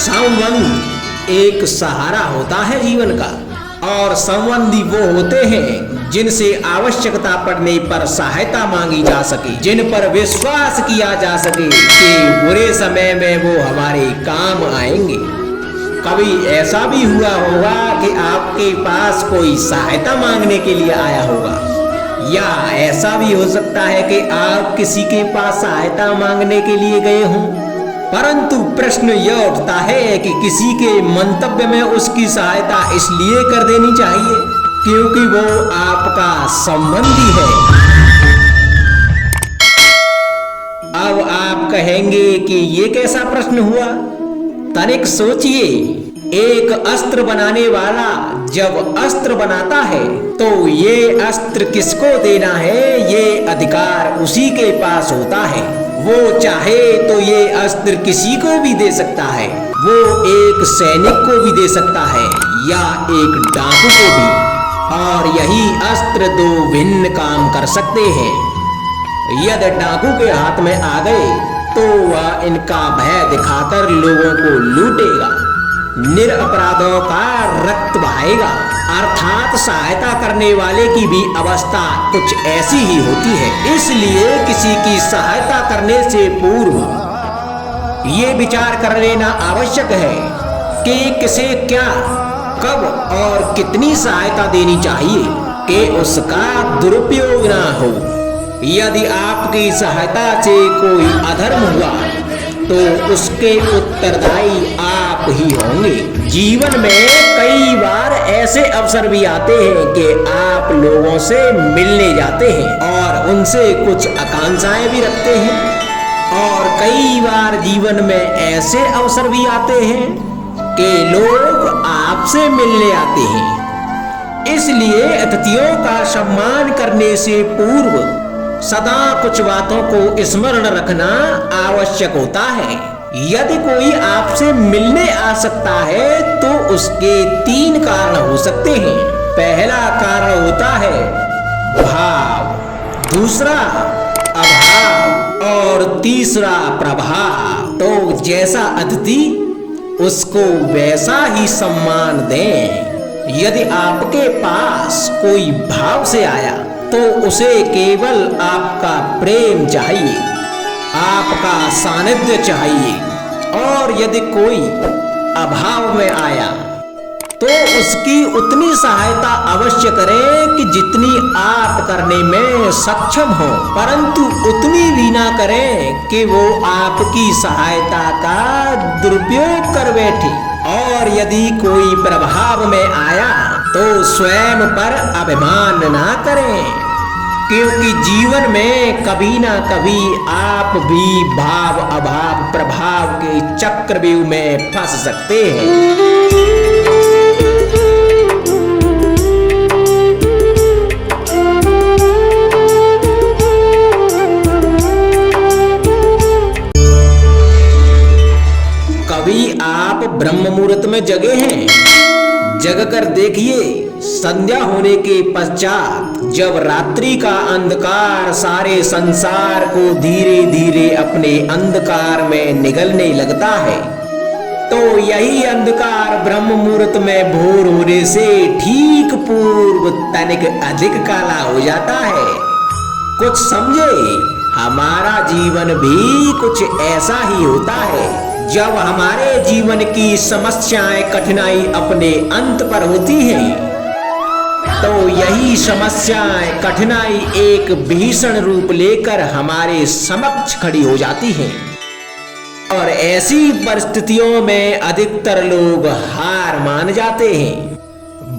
संबंध एक सहारा होता है जीवन का, और संबंधी वो होते हैं जिनसे आवश्यकता पड़ने पर सहायता मांगी जा सके, जिन पर विश्वास किया जा सके कि बुरे समय में वो हमारे काम आएंगे। कभी ऐसा भी हुआ होगा कि आपके पास कोई सहायता मांगने के लिए आया होगा, या ऐसा भी हो सकता है कि आप किसी के पास सहायता मांगने के लिए गए हों, परंतु प्रश्न यह उठता है कि किसी के मंतव्य में उसकी सहायता इसलिए कर देनी चाहिए क्योंकि वो आपका संबंधी है। अब आप कहेंगे कि ये कैसा प्रश्न हुआ? तनिक सोचिए, एक अस्त्र बनाने वाला जब अस्त्र बनाता है तो ये अस्त्र किसको देना है, ये अधिकार उसी के पास होता है। वो चाहे तो ये अस्त्र किसी को भी दे सकता है, वो एक सैनिक को भी दे सकता है या एक डाकू को भी, और यही अस्त्र दो भिन्न काम कर सकते हैं। यदि डाकू के हाथ में आ गए तो वह इनका भय दिखाकर लोगों को लूटेगा, निरपराधों का रक्त बहाएगा, अर्थात सहायता करने वाले की भी अवस्था कुछ ऐसी ही होती है। इसलिए किसी की सहायता करने से पूर्व ये विचार कर लेना आवश्यक है कि किसे क्या, कब और कितनी सहायता देनी चाहिए कि उसका दुरुपयोग ना हो। यदि आपकी सहायता से कोई अधर्म हुआ तो उसके उत्तरदायी आप ही होंगे। जीवन में कई बार ऐसे अवसर भी आते हैं कि आप लोगों से मिलने जाते हैं और उनसे कुछ आकांक्षाएं भी रखते हैं, और कई बार जीवन में ऐसे अवसर भी आते हैं कि लोग आपसे मिलने आते हैं। इसलिए अतिथियों का सम्मान करने से पूर्व सदा कुछ बातों को स्मरण रखना आवश्यक होता है। यदि कोई आपसे मिलने आ सकता है तो उसके 3 कारण हो सकते हैं। पहला कारण होता है भाव, दूसरा अभाव और तीसरा प्रभाव। तो जैसा अतिथि उसको वैसा ही सम्मान दें। यदि आपके पास कोई भाव से आया तो उसे केवल आपका प्रेम चाहिए, आपका सानिध्य चाहिए, और यदि कोई अभाव में आया तो उसकी उतनी सहायता अवश्य करें कि जितनी आप करने में सक्षम हो, परंतु उतनी भी ना करें कि वो आपकी सहायता का दुरुपयोग कर बैठे। और यदि कोई प्रभाव में आया तो स्वयं पर अभिमान ना करें, क्योंकि जीवन में कभी ना कभी आप भी भाव अभाव प्रभाव के चक्रव्यूह में फंस सकते हैं। कभी आप ब्रह्म मुहूर्त में जगे हैं? जग कर देखिए, संध्या होने के पश्चात जब रात्रि का अंधकार सारे संसार को धीरे धीरे अपने अंधकार में निगलने लगता है, तो यही अंधकार ब्रह्म मुहूर्त में भोर होने से ठीक पूर्व तनिक अधिक काला हो जाता है। कुछ समझे, हमारा जीवन भी कुछ ऐसा ही होता है। जब हमारे जीवन की समस्याएं कठिनाई अपने अंत पर होती हैं, तो यही समस्याएं कठिनाई एक भीषण रूप लेकर हमारे समक्ष खड़ी हो जाती हैं, और ऐसी परिस्थितियों में अधिकतर लोग हार मान जाते हैं,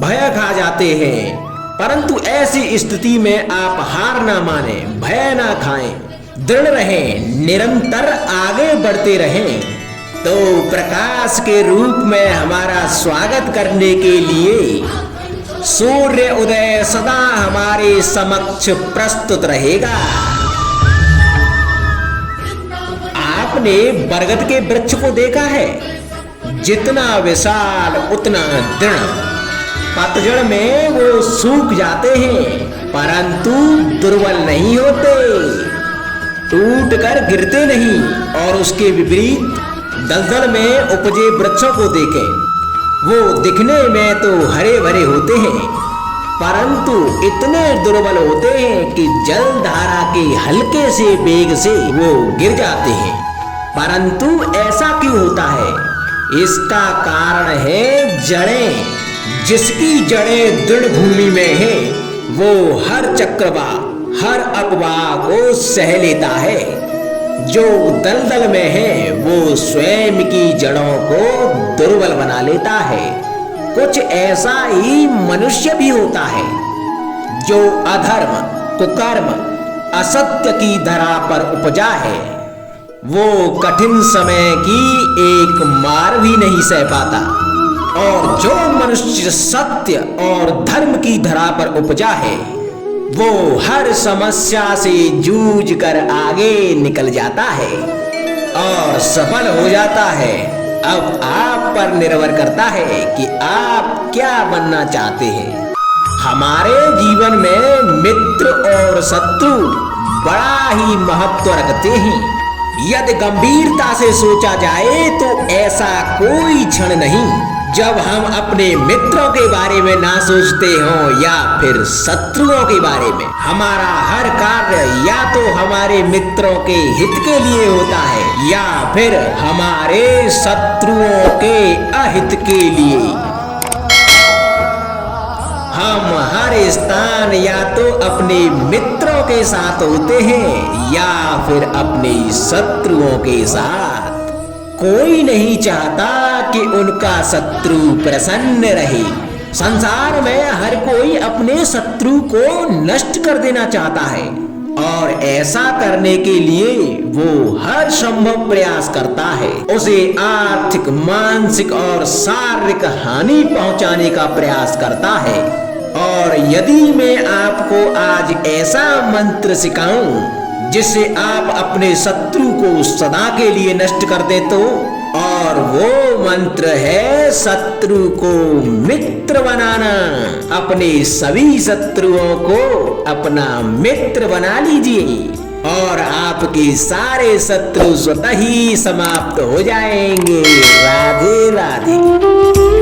भय खा जाते हैं। परंतु ऐसी स्थिति में आप हार ना माने, भय ना खाएं, दृढ़ रहें, निरंतर आगे बढ़ते रहें। तो प्रकाश के रूप में हमारा स्वागत करने के लिए सूर्य उदय सदा हमारे समक्ष प्रस्तुत रहेगा। आपने बरगद के वृक्ष को देखा है? जितना विशाल उतना दृढ़। पतझड़ में वो सूख जाते हैं परंतु दुर्बल नहीं होते, टूट कर गिरते नहीं, और उसके विपरीत दलदल में उपजे वृक्षों को देखें, वो दिखने में तो हरे भरे होते हैं, परंतु इतने दुर्बल होते हैं कि जलधारा के हल्के से वेग से वो गिर जाते हैं। परंतु ऐसा क्यों होता है? इसका कारण है जड़ें। जिसकी जड़ें दृढ़ भूमि में है, वो हर चक्रवात, हर अफवाह को सह लेता है। जो दलदल में है, वो स्वयं की जड़ों को दुर्बल बना लेता है। कुछ ऐसा ही मनुष्य भी होता है, जो अधर्म, कुकर्म, असत्य की धरा पर उपजा है। वो कठिन समय की एक मार भी नहीं सह पाता। और जो मनुष्य सत्य और धर्म की धरा पर उपजा है, वो हर समस्या से जूझ कर आगे निकल जाता है और सफल हो जाता है। अब आप पर निर्भर करता है कि आप क्या बनना चाहते हैं। हमारे जीवन में मित्र और शत्रु बड़ा ही महत्व रखते हैं। यदि गंभीरता से सोचा जाए तो ऐसा कोई क्षण नहीं जब हम अपने मित्रों के बारे में ना सोचते हों या फिर शत्रुओं के बारे में। हमारा हर कार्य या तो हमारे मित्रों के हित के लिए होता है या फिर हमारे शत्रुओं के अहित के लिए। हम हर स्थान या तो अपने मित्रों के साथ होते हैं या फिर अपने शत्रुओं के साथ। कोई नहीं चाहता कि उनका शत्रु प्रसन्न रहे। संसार में हर कोई अपने शत्रु को नष्ट कर देना चाहता है और ऐसा करने के लिए वो हर संभव प्रयास करता है। उसे आर्थिक, मानसिक और शारीरिक हानि पहुंचाने का प्रयास करता है। और यदि मैं आपको आज ऐसा मंत्र सिखाऊं जिससे आप अपने शत्रु को सदा के लिए नष्ट कर दे तो, और वो मंत्र है शत्रु को मित्र बनाना। अपने सभी शत्रुओं को अपना मित्र बना लीजिए और आपके सारे शत्रु स्वतः ही समाप्त हो जाएंगे। राधे राधे।